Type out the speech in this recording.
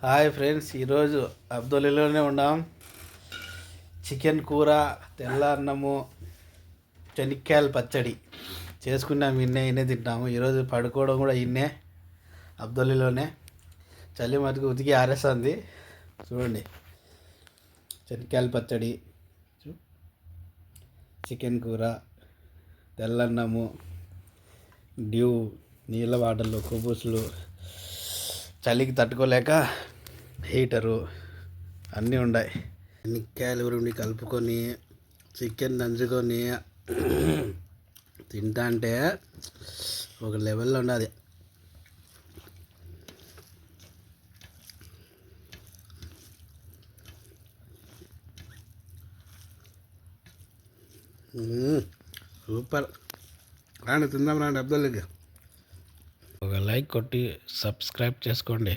Hi friends, ఈరోజు అబ్దుల్లాలోనే ఉన్నాం. Chicken కూర, తెల్ల అన్నము, శనక్కాయల పచ్చడి చేసుకున్నాం. ఇన్నే తింటాము. ఈరోజు పడుకోవడం కూడా ఇన్నే అబ్దుల్లాలోనే. చలి మటుకు ఉతికి ఆరేస్తుంది. చూడండి, శనక్కాయల పచ్చడి, చికెన్ కూర, తెల్లన్నము, డ్యూ, నీళ్ళ వాటర్లు, కుబుసులు, చలికి తట్టుకోలేక హీటరు అన్నీ ఉన్నాయి. నిక్కాయలు గురించి కలుపుకొని చికెన్ దంచుకొని తింటా అంటే ఒక లెవెల్లో ఉన్నది. సూపర్. రాండి తిందాం, రాండి అబ్దుల్లాకి. ఒక లైక్ కొట్టి సబ్స్క్రైబ్ చేసుకోండి.